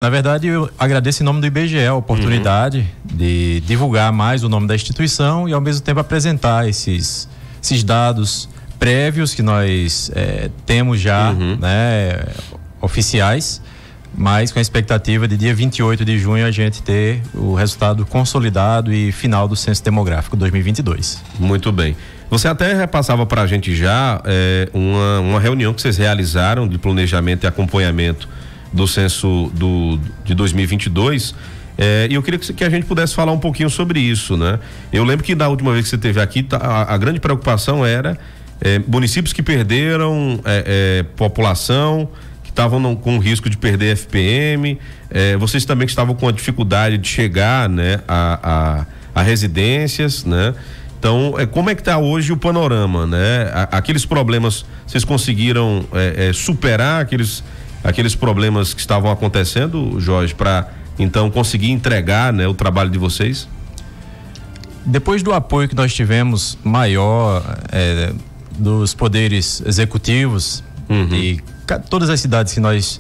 Na verdade, eu agradeço em nome do IBGE a oportunidade de divulgar mais o nome da instituição e ao mesmo tempo apresentar esses dados prévios que nós temos já, né, oficiais, mas com a expectativa de dia 28 de junho a gente ter o resultado consolidado e final do Censo Demográfico 2022. Muito bem. Você até repassava para a gente já uma reunião que vocês realizaram de planejamento e acompanhamento do censo de 2022, e eu queria que a gente pudesse falar um pouquinho sobre isso, né? Eu lembro que da última vez que você esteve aqui, a grande preocupação era municípios que perderam população, que estavam com risco de perder FPM, vocês também que estavam com a dificuldade de chegar, né, a residências, né? Então, como é que está hoje o panorama, né? Aqueles problemas, vocês conseguiram superar aqueles problemas que estavam acontecendo, Jorge, para então conseguir entregar, né, o trabalho de vocês? Depois do apoio que nós tivemos maior dos poderes executivos e todas as cidades que nós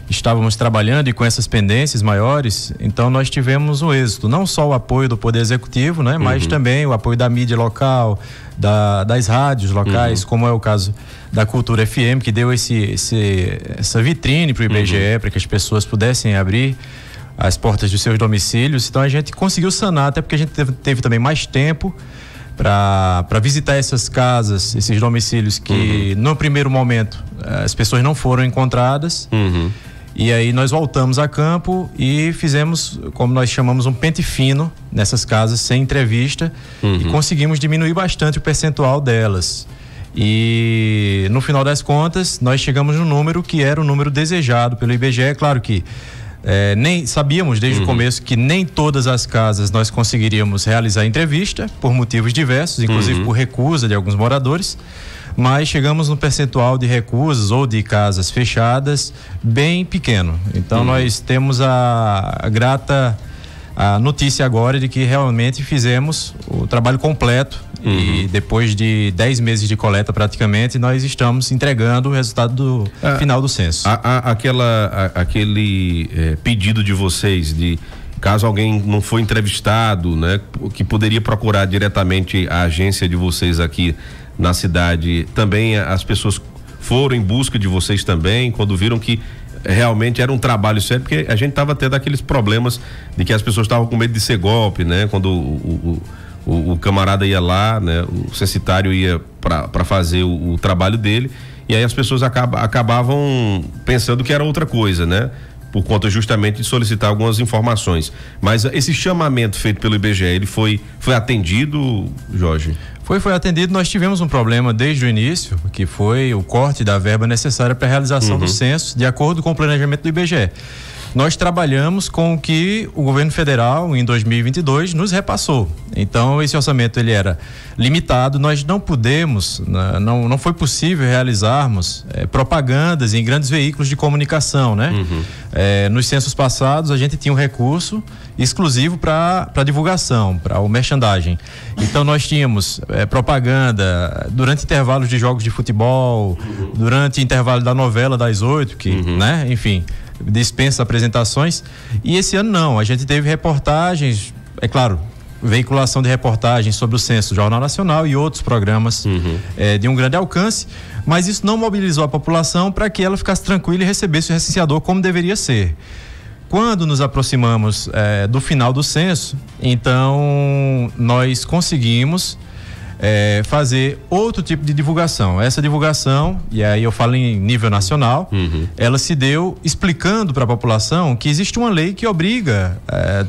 estávamos trabalhando e com essas pendências maiores, então nós tivemos um êxito, não só o apoio do Poder Executivo, né, mas também o apoio da mídia local, das rádios locais, como é o caso da Cultura FM, que deu essa vitrine para o IBGE, para que as pessoas pudessem abrir as portas dos seus domicílios. Então a gente conseguiu sanar, até porque a gente teve também mais tempo para visitar essas casas, esses domicílios que no primeiro momento as pessoas não foram encontradas. E aí nós voltamos a campo e fizemos, como nós chamamos, um pente fino nessas casas sem entrevista e conseguimos diminuir bastante o percentual delas. E no final das contas nós chegamos no número que era o número desejado pelo IBGE. Claro que nem sabíamos desde o começo que nem todas as casas nós conseguiríamos realizar entrevista por motivos diversos, inclusive por recusa de alguns moradores. Mas chegamos no percentual de recusas ou de casas fechadas bem pequeno. Então nós temos a grata notícia agora de que realmente fizemos o trabalho completo e depois de 10 meses de coleta praticamente, nós estamos entregando o resultado final do censo. Aquele pedido de vocês de caso alguém não for entrevistado, né, que poderia procurar diretamente a agência de vocês aqui na cidade, também as pessoas foram em busca de vocês também, quando viram que realmente era um trabalho sério, porque a gente estava tendo aqueles problemas de que as pessoas estavam com medo de ser golpe, né? Quando o camarada ia lá, né? O censitário ia para fazer o trabalho dele, e aí as pessoas acabavam pensando que era outra coisa, né? Por conta justamente de solicitar algumas informações. Mas esse chamamento feito pelo IBGE, ele foi atendido, Jorge? Foi atendido. Nós tivemos um problema desde o início, que foi o corte da verba necessária para a realização do censo, de acordo com o planejamento do IBGE. Nós trabalhamos com o que o governo federal em 2022 nos repassou. Então esse orçamento ele era limitado, nós não pudemos, não foi possível realizarmos propagandas em grandes veículos de comunicação, né? Nos censos passados a gente tinha um recurso exclusivo para divulgação, para o merchandising. Então nós tínhamos propaganda durante intervalos de jogos de futebol, durante intervalo da novela das 8, que, né? Enfim, dispensa apresentações. E esse ano não, a gente teve reportagens, é claro, veiculação de reportagens sobre o censo, Jornal Nacional e outros programas de um grande alcance, mas isso não mobilizou a população para que ela ficasse tranquila e recebesse o recenseador como deveria ser. Quando nos aproximamos do final do censo, então nós conseguimos fazer outro tipo de divulgação. Essa divulgação, e aí eu falo em nível nacional, ela se deu explicando para a população que existe uma lei que obriga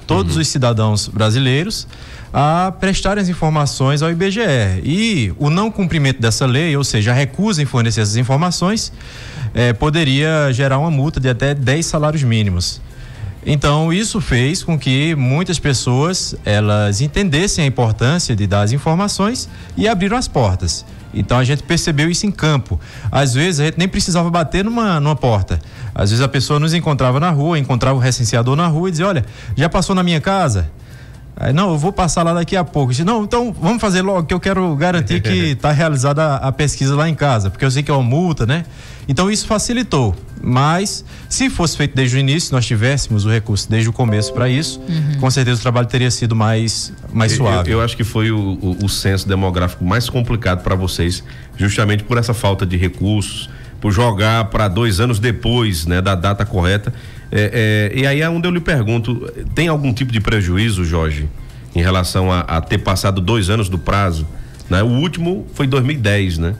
todos os cidadãos brasileiros a prestarem as informações ao IBGE. E o não cumprimento dessa lei, ou seja, a recusa em fornecer essas informações, poderia gerar uma multa de até 10 salários mínimos. Então isso fez com que muitas pessoas elas entendessem a importância de dar as informações e abriram as portas. Então a gente percebeu isso em campo. Às vezes a gente nem precisava bater numa porta. Às vezes a pessoa nos encontrava na rua, encontrava o recenseador na rua e dizia: olha, já passou na minha casa? Aí, não, eu vou passar lá daqui a pouco. Eu disse, não, então vamos fazer logo, que eu quero garantir que está realizada a pesquisa lá em casa, porque eu sei que é uma multa, né? Então isso facilitou. Mas se fosse feito desde o início, nós tivéssemos o recurso desde o começo para isso, com certeza o trabalho teria sido mais suave. Eu acho que foi o censo demográfico mais complicado para vocês, justamente por essa falta de recursos, por jogar para 2 anos depois, né, da data correta. E aí é onde eu lhe pergunto, tem algum tipo de prejuízo, Jorge, em relação a ter passado 2 anos do prazo, né? O último foi 2010, né?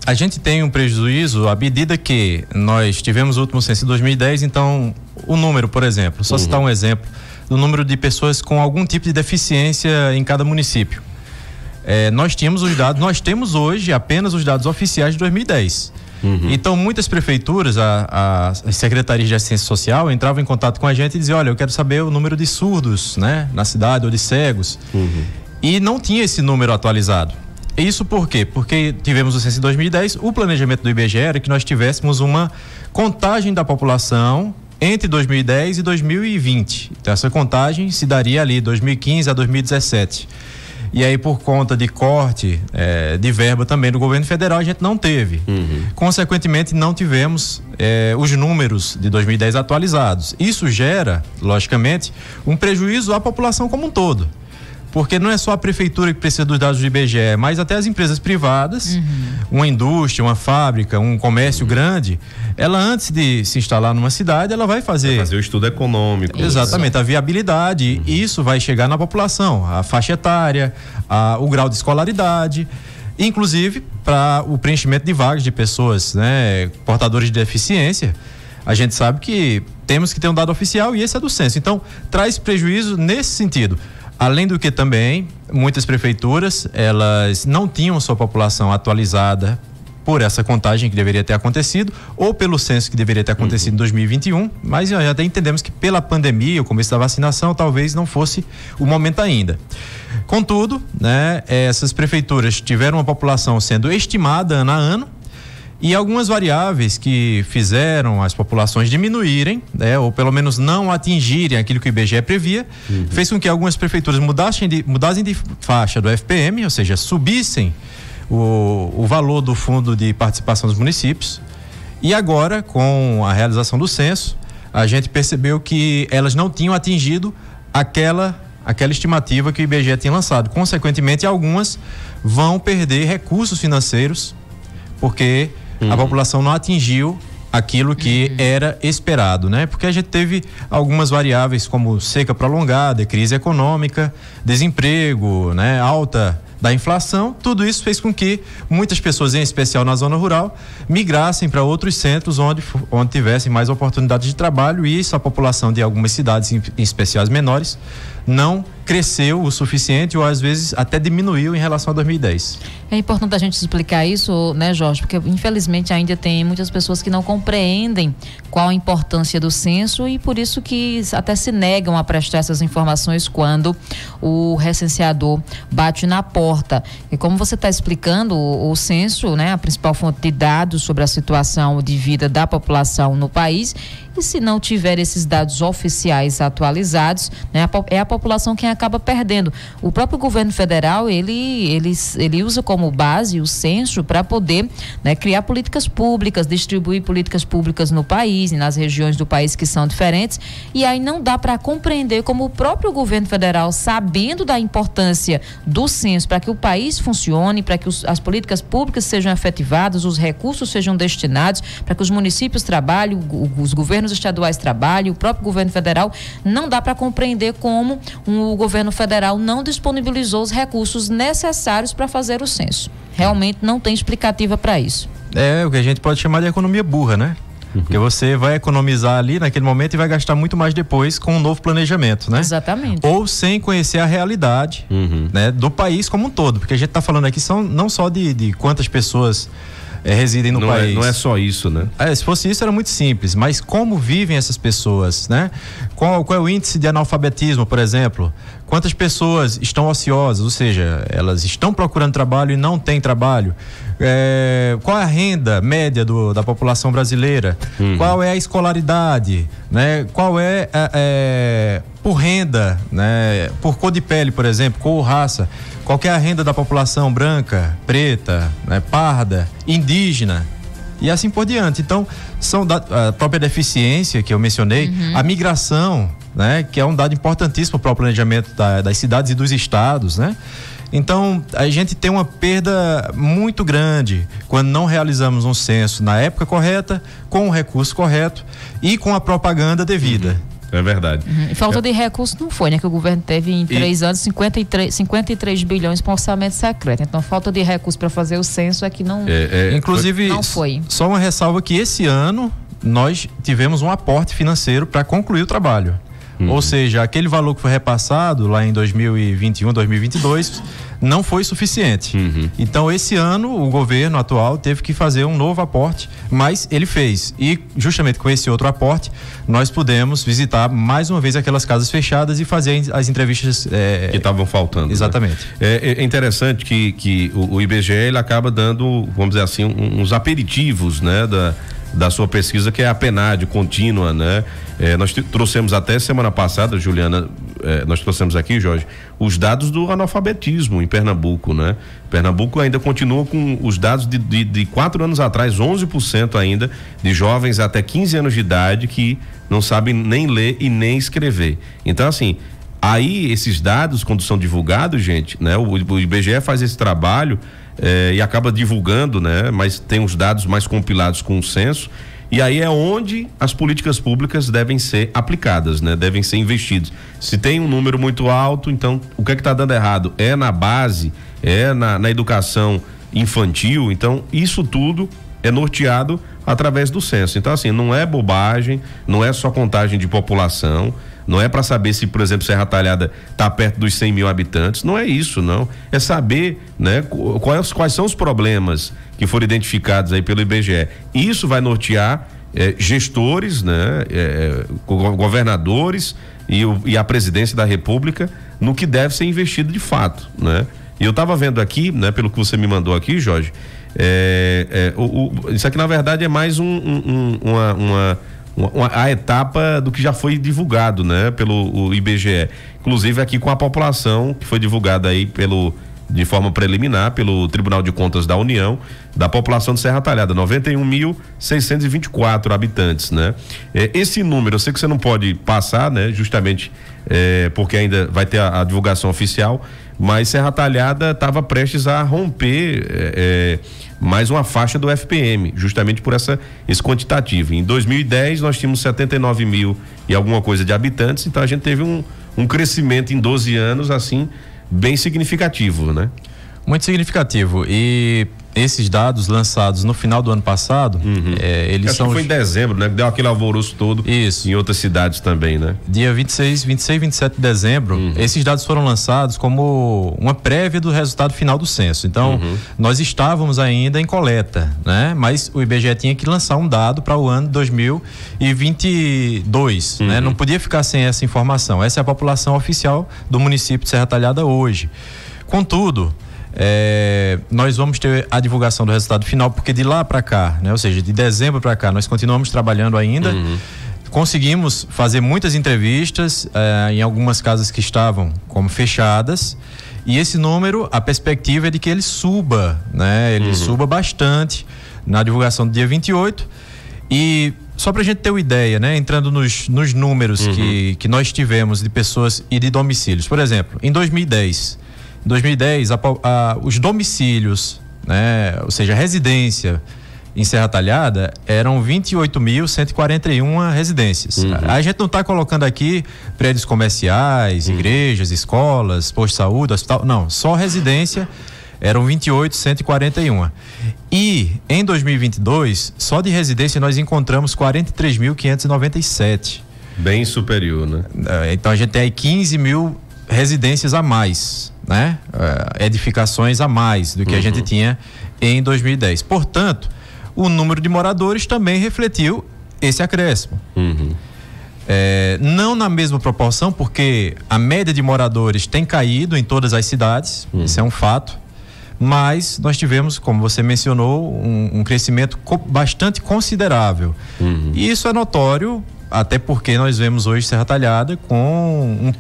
A gente tem um prejuízo à medida que nós tivemos o último censo em 2010, então o número, por exemplo, só citar um exemplo do número de pessoas com algum tipo de deficiência em cada município. Nós tínhamos os dados, nós temos hoje apenas os dados oficiais de 2010. Então muitas prefeituras, as secretarias de assistência social entravam em contato com a gente e diziam, olha, eu quero saber o número de surdos, né, na cidade, ou de cegos. E não tinha esse número atualizado. Isso por quê? Porque tivemos o censo em 2010, o planejamento do IBGE era que nós tivéssemos uma contagem da população entre 2010 e 2020. Então essa contagem se daria ali 2015 a 2017. E aí, por conta de corte de verba também do governo federal, a gente não teve. Consequentemente, não tivemos os números de 2010 atualizados. Isso gera, logicamente, um prejuízo à população como um todo. Porque não é só a prefeitura que precisa dos dados do IBGE, mas até as empresas privadas, uma indústria, uma fábrica, um comércio grande, ela antes de se instalar numa cidade, ela vai fazer o estudo econômico. Exatamente, a viabilidade, e isso vai chegar na população, a faixa etária, o grau de escolaridade, inclusive para o preenchimento de vagas de pessoas, né, portadores de deficiência. A gente sabe que temos que ter um dado oficial e esse é do censo. Então, traz prejuízo nesse sentido. Além do que também, muitas prefeituras, elas não tinham sua população atualizada por essa contagem que deveria ter acontecido, ou pelo censo que deveria ter acontecido em 2021, mas já até entendemos que pela pandemia, o começo da vacinação, talvez não fosse o momento ainda. Contudo, né, essas prefeituras tiveram uma população sendo estimada ano a ano, e algumas variáveis que fizeram as populações diminuírem, né, ou pelo menos não atingirem aquilo que o IBGE previa, fez com que algumas prefeituras mudassem de faixa do FPM, ou seja, subissem o valor do fundo de participação dos municípios. E agora, com a realização do censo, a gente percebeu que elas não tinham atingido aquela estimativa que o IBGE tinha lançado. Consequentemente, algumas vão perder recursos financeiros, porque a população não atingiu aquilo que era esperado, né? Porque a gente teve algumas variáveis como seca prolongada, crise econômica, desemprego, né? Alta da inflação, tudo isso fez com que muitas pessoas, em especial na zona rural, migrassem para outros centros onde tivessem mais oportunidades de trabalho, e isso a população de algumas cidades, em especial as menores, não cresceu o suficiente ou às vezes até diminuiu em relação a 2010. É importante a gente explicar isso, né, Jorge? Porque infelizmente ainda tem muitas pessoas que não compreendem qual a importância do censo e por isso que até se negam a prestar essas informações quando o recenseador bate na porta. E como você está explicando, o censo, né, a principal fonte de dados sobre a situação de vida da população no país, e se não tiver esses dados oficiais atualizados, né, é a população quem acaba perdendo. O próprio governo federal, ele usa como base o censo para poder, né, criar políticas públicas, distribuir políticas públicas no país e nas regiões do país que são diferentes, e aí não dá para compreender como o próprio governo federal, sabendo da importância do censo para que o país funcione, para que as políticas públicas sejam efetivadas, os recursos sejam destinados, para que os municípios trabalhem, os governos estaduais trabalhem, o próprio governo federal, não dá para compreender como o governo federal não disponibilizou os recursos necessários para fazer o censo. Realmente não tem explicativa para isso. É o que a gente pode chamar de economia burra, né? Porque você vai economizar ali naquele momento e vai gastar muito mais depois com um novo planejamento, né? Exatamente. Ou sem conhecer a realidade, né, do país como um todo. Porque a gente está falando aqui não só de quantas pessoas residem no país. Não é só isso, né? Se fosse isso era muito simples, mas como vivem essas pessoas, né? Qual é o índice de analfabetismo, por exemplo? Quantas pessoas estão ociosas, ou seja, elas estão procurando trabalho e não têm trabalho? Qual é a renda média da população brasileira? Qual é a escolaridade? Né? Qual é por renda, né? Por cor de pele, por exemplo, cor ou raça? Qual é a renda da população branca, preta, né? Parda, indígena? E assim por diante. Então, são a própria deficiência que eu mencionei, a migração, né? Que é um dado importantíssimo para o planejamento das cidades e dos estados, né? Então, a gente tem uma perda muito grande quando não realizamos um censo na época correta, com o recurso correto e com a propaganda devida. É verdade. E falta de recurso não foi, né? Que o governo teve em 3 anos 53 bilhões para orçamento secreto. Então, falta de recurso para fazer o censo é que não. Inclusive, não foi. Só uma ressalva que esse ano nós tivemos um aporte financeiro para concluir o trabalho. Ou seja, aquele valor que foi repassado lá em 2021, 2022 não foi suficiente. Então, esse ano o governo atual teve que fazer um novo aporte, mas ele fez. E justamente com esse outro aporte, nós pudemos visitar mais uma vez aquelas casas fechadas e fazer as entrevistas que estavam faltando. Exatamente. Né? É interessante que o IBGE ele acaba dando, vamos dizer assim, uns aperitivos, né, da sua pesquisa, que é a PNAD contínua, né? Nós trouxemos até semana passada, Juliana, nós trouxemos aqui, Jorge, os dados do analfabetismo em Pernambuco, né? Pernambuco ainda continua com os dados de 4 anos atrás, 11% ainda de jovens até 15 anos de idade que não sabem nem ler e nem escrever. Então, assim, aí esses dados, quando são divulgados, gente, né? O IBGE faz esse trabalho e acaba divulgando, né? Mas tem os dados mais compilados com o censo, e aí é onde as políticas públicas devem ser aplicadas, né? Devem ser investidos. Se tem um número muito alto, então o que é que tá dando errado? É na base, na educação infantil. Então isso tudo é norteado através do censo. Então, assim, não é bobagem, não é só contagem de população, não é para saber se, por exemplo, Serra Talhada está perto dos 100 mil habitantes, não é isso, não. É saber, né, quais são os problemas que foram identificados aí pelo IBGE. Isso vai nortear gestores, né, governadores e a presidência da República no que deve ser investido de fato, né? E eu estava vendo aqui, né, pelo que você me mandou aqui, Jorge, isso aqui na verdade é mais a etapa do que já foi divulgado, né, pelo IBGE, inclusive aqui com a população que foi divulgada aí de forma preliminar pelo Tribunal de Contas da União, da população de Serra Talhada, 91.624 habitantes, né? Esse número, eu sei que você não pode passar, né, justamente porque ainda vai ter a divulgação oficial, mas Serra Talhada estava prestes a romper mais uma faixa do FPM, justamente por esse quantitativo. Em 2010 nós tínhamos 79 mil e alguma coisa de habitantes, então a gente teve um crescimento em 12 anos assim bem significativo, né? Muito significativo. E esses dados lançados no final do ano passado, eles são... Acho que foi em dezembro, né? Que deu aquele alvoroço todo. Isso. Em outras cidades também, né? Dia 26 e 27 de dezembro, esses dados foram lançados como uma prévia do resultado final do censo. Então, nós estávamos ainda em coleta, né? Mas o IBGE tinha que lançar um dado para o ano 2022, né? Não podia ficar sem essa informação. Essa é a população oficial do município de Serra Talhada hoje. Contudo, nós vamos ter a divulgação do resultado final, porque de lá para cá, né? Ou seja, de dezembro para cá, nós continuamos trabalhando ainda. Conseguimos fazer muitas entrevistas em algumas casas que estavam como fechadas, e esse número, a perspectiva é de que ele suba, né? Ele suba bastante na divulgação do dia 28. E só para a gente ter uma ideia, né? Entrando nos números que nós tivemos de pessoas e de domicílios. Por exemplo, em 2010, os domicílios, né, ou seja, a residência em Serra Talhada eram 28.141 residências. A gente não está colocando aqui prédios comerciais, igrejas, escolas, posto de saúde, hospital, não, só residência eram 28.141. E em 2022, só de residência nós encontramos 43.597. Bem superior, né? Então a gente tem aí 15 mil residências a mais, né? Edificações a mais do que a gente tinha em 2010. Portanto, o número de moradores também refletiu esse acréscimo. Não na mesma proporção, porque a média de moradores tem caído em todas as cidades, isso é um fato, mas nós tivemos, como você mencionou, um crescimento bastante considerável. E isso é notório, até porque nós vemos hoje Serra Talhada com um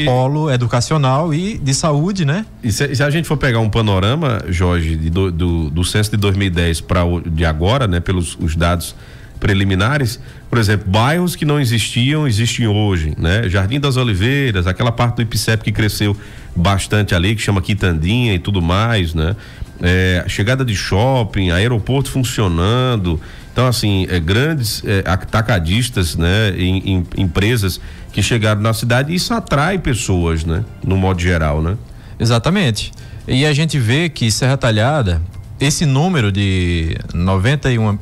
polo educacional e de saúde, né? E se a gente for pegar um panorama, Jorge, do censo de 2010 para o de agora, né, pelos os dados preliminares, por exemplo, bairros que não existiam, existem hoje, né? Jardim das Oliveiras, aquela parte do IPCEP que cresceu bastante ali, que chama Quitandinha e tudo mais, né? Chegada de shopping, aeroporto funcionando. Então, assim, grandes atacadistas, né? Em empresas que chegaram na cidade, isso atrai pessoas, né? No modo geral, né? Exatamente. E a gente vê que Serra Talhada, esse número de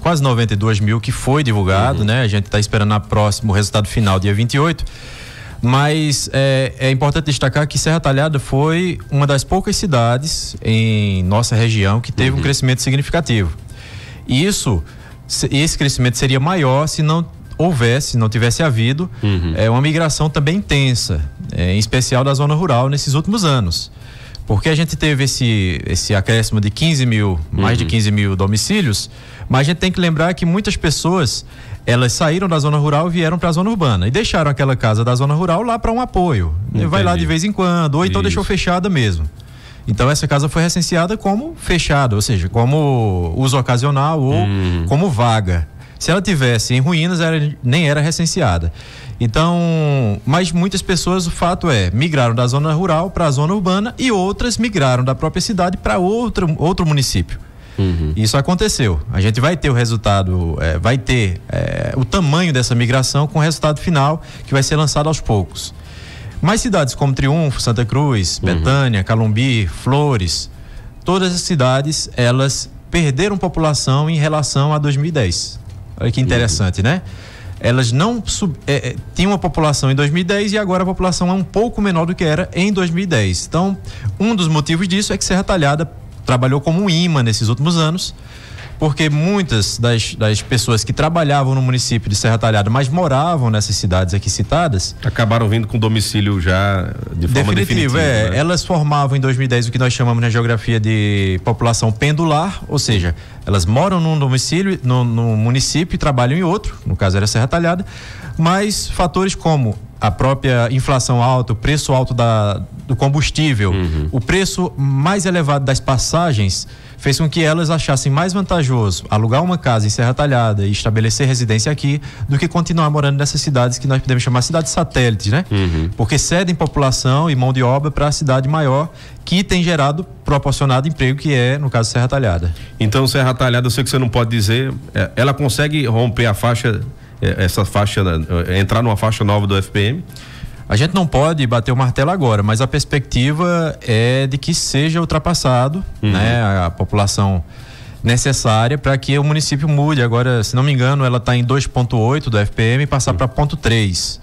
quase 92 mil que foi divulgado, né? A gente está esperando o resultado final, dia 28. Mas é importante destacar que Serra Talhada foi uma das poucas cidades em nossa região que teve um crescimento significativo. E esse crescimento seria maior se não tivesse havido uma migração também intensa, em especial da zona rural nesses últimos anos. Porque a gente teve esse acréscimo de 15 mil, mais de 15 mil domicílios, mas a gente tem que lembrar que muitas pessoas, elas saíram da zona rural e vieram para a zona urbana e deixaram aquela casa da zona rural lá para um apoio. Vai lá de vez em quando, ou então deixou fechada mesmo. Então essa casa foi recenseada como fechada, ou seja, como uso ocasional ou como vaga. Se ela tivesse em ruínas, nem era recenseada. Então, mas muitas pessoas, o fato migraram da zona rural para a zona urbana e outras migraram da própria cidade para outro município. Isso aconteceu. A gente vai ter o resultado, vai ter o tamanho dessa migração com o resultado final que vai ser lançado aos poucos. Mas cidades como Triunfo, Santa Cruz, Betânia, Calumbi, Flores, todas as cidades, elas perderam população em relação a 2010. Olha que interessante, né? Elas não tinham uma população em 2010 e agora a população é um pouco menor do que era em 2010. Então, um dos motivos disso é que Serra Talhada trabalhou como um imã nesses últimos anos, porque muitas das pessoas que trabalhavam no município de Serra Talhada, mas moravam nessas cidades aqui citadas, acabaram vindo com domicílio já de forma definitiva. Né? Elas formavam em 2010 o que nós chamamos na geografia de população pendular, ou seja, elas moram num domicílio, no município e trabalham em outro, no caso era Serra Talhada, mas fatores como a própria inflação alta, o preço alto do combustível, o preço mais elevado das passagens, fez com que elas achassem mais vantajoso alugar uma casa em Serra Talhada e estabelecer residência aqui do que continuar morando nessas cidades que nós podemos chamar cidades satélites, né? Porque cedem população e mão de obra para a cidade maior que tem proporcionado emprego, que é, no caso, Serra Talhada. Então, Serra Talhada, eu sei que você não pode dizer, ela consegue romper a faixa, essa faixa, entrar numa faixa nova do FPM? A gente não pode bater o martelo agora, mas a perspectiva é de que seja ultrapassado, né, a população necessária para que o município mude. Agora, se não me engano, ela está em 2,8 do FPM e passar para 0,3.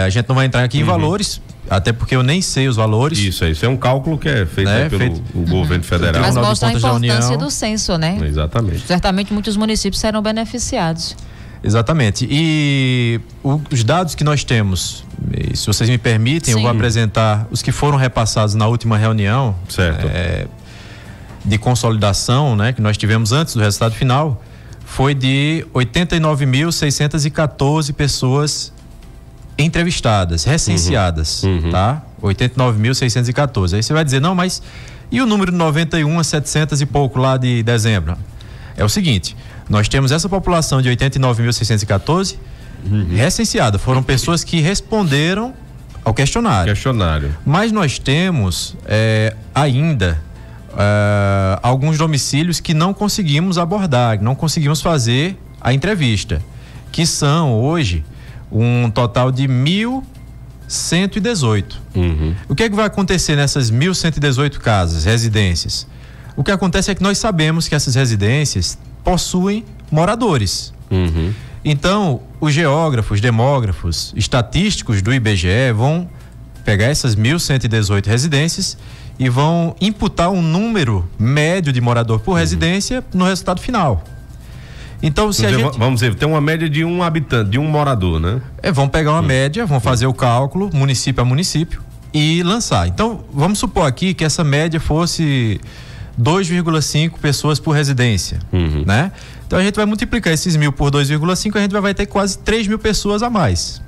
A gente não vai entrar aqui em valores, até porque eu nem sei os valores. Isso é um cálculo que é feito, pelo governo federal. Mas mostra a importância do censo, né? Exatamente. Certamente muitos municípios serão beneficiados. Exatamente. E os dados que nós temos, se vocês me permitem, eu vou apresentar os que foram repassados na última reunião, certo, de consolidação, né, que nós tivemos antes do resultado final, foi de 89.614 pessoas entrevistadas, recenseadas, tá? 89.614. Aí você vai dizer, não, mas e o número de 91 a 700 e pouco lá de dezembro? É o seguinte, nós temos essa população de 89.614 recenseada. Foram pessoas que responderam ao questionário. Mas nós temos ainda alguns domicílios que não conseguimos abordar, não conseguimos fazer a entrevista, que são hoje um total de 1.118. O que é que vai acontecer nessas 1.118 casas, residências? O que acontece é que nós sabemos que essas residências possuem moradores. Então, os geógrafos, demógrafos, estatísticos do IBGE vão pegar essas 1.118 residências e vão imputar um número médio de morador por residência no resultado final. Então, vamos dizer, tem uma média de um habitante, de um morador, né? Vão pegar uma média, vão fazer o cálculo, município a município, e lançar. Então, vamos supor aqui que essa média fosse 2,5 pessoas por residência, né? Então a gente vai multiplicar esses 1.000 por 2,5, a gente vai ter quase 3.000 pessoas a mais.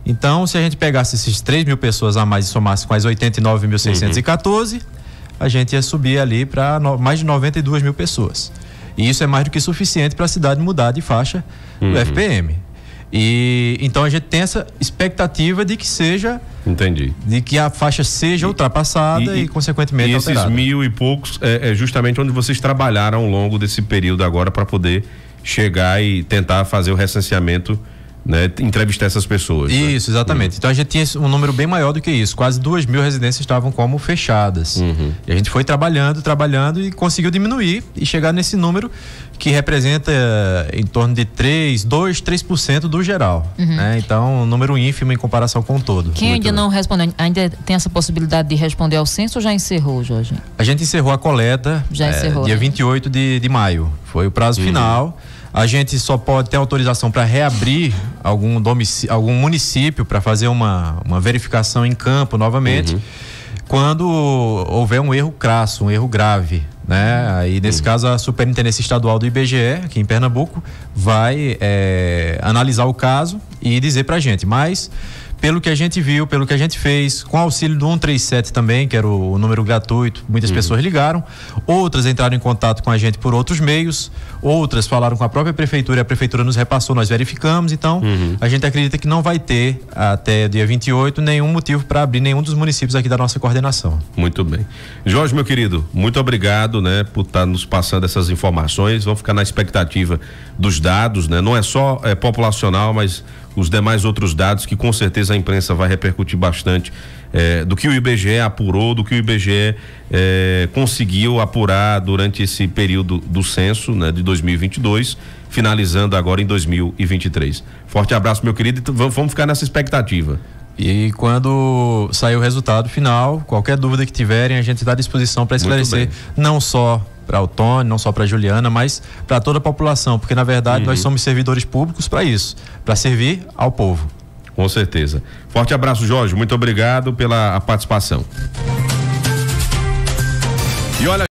Então, se a gente pegasse esses 3.000 pessoas a mais e somasse com as 89.614, a gente ia subir ali para mais de 92.000 pessoas. E isso é mais do que suficiente para a cidade mudar de faixa do FPM. E então a gente tem essa expectativa de que seja, de que a faixa seja ultrapassada e consequentemente alterada. Esses 1.000 e poucos é justamente onde vocês trabalharam ao longo desse período agora para poder chegar e tentar fazer o recenseamento, né, entrevistar essas pessoas. Isso, né? Exatamente. Então a gente tinha um número bem maior do que isso. Quase 2.000 residências estavam como fechadas. E a gente foi trabalhando e conseguiu diminuir e chegar nesse número que representa em torno de 3% do geral. Né? Então, um número ínfimo em comparação com o todo. Quem ainda não respondeu, ainda tem essa possibilidade de responder ao censo ou já encerrou, Jorge? A gente encerrou a coleta dia 28 de maio. Foi o prazo final. A gente só pode ter autorização para reabrir algum município para fazer uma verificação em campo novamente, quando houver um erro crasso, um erro grave, né? Aí nesse caso a Superintendência Estadual do IBGE aqui em Pernambuco vai analisar o caso e dizer pra gente, mas pelo que a gente viu, pelo que a gente fez, com auxílio do 137 também, que era o número gratuito, muitas pessoas ligaram, outras entraram em contato com a gente por outros meios, outras falaram com a própria prefeitura e a prefeitura nos repassou, nós verificamos, então a gente acredita que não vai ter até dia 28 nenhum motivo para abrir nenhum dos municípios aqui da nossa coordenação. Muito bem. Jorge, meu querido, muito obrigado, né, por estar nos passando essas informações. Vamos ficar na expectativa dos dados, né? Não é só populacional, mas os demais outros dados que com certeza a imprensa vai repercutir bastante do que o IBGE apurou, do que o IBGE conseguiu apurar durante esse período do censo, né, de 2022, finalizando agora em 2023. Forte abraço, meu querido, e vamos ficar nessa expectativa. E quando sair o resultado final, qualquer dúvida que tiverem, a gente está à disposição para esclarecer, não só para o Tony, não só para a Juliana, mas para toda a população, porque na verdade nós somos servidores públicos para isso, para servir ao povo. Com certeza. Forte abraço, Jorge, muito obrigado pela participação. E olha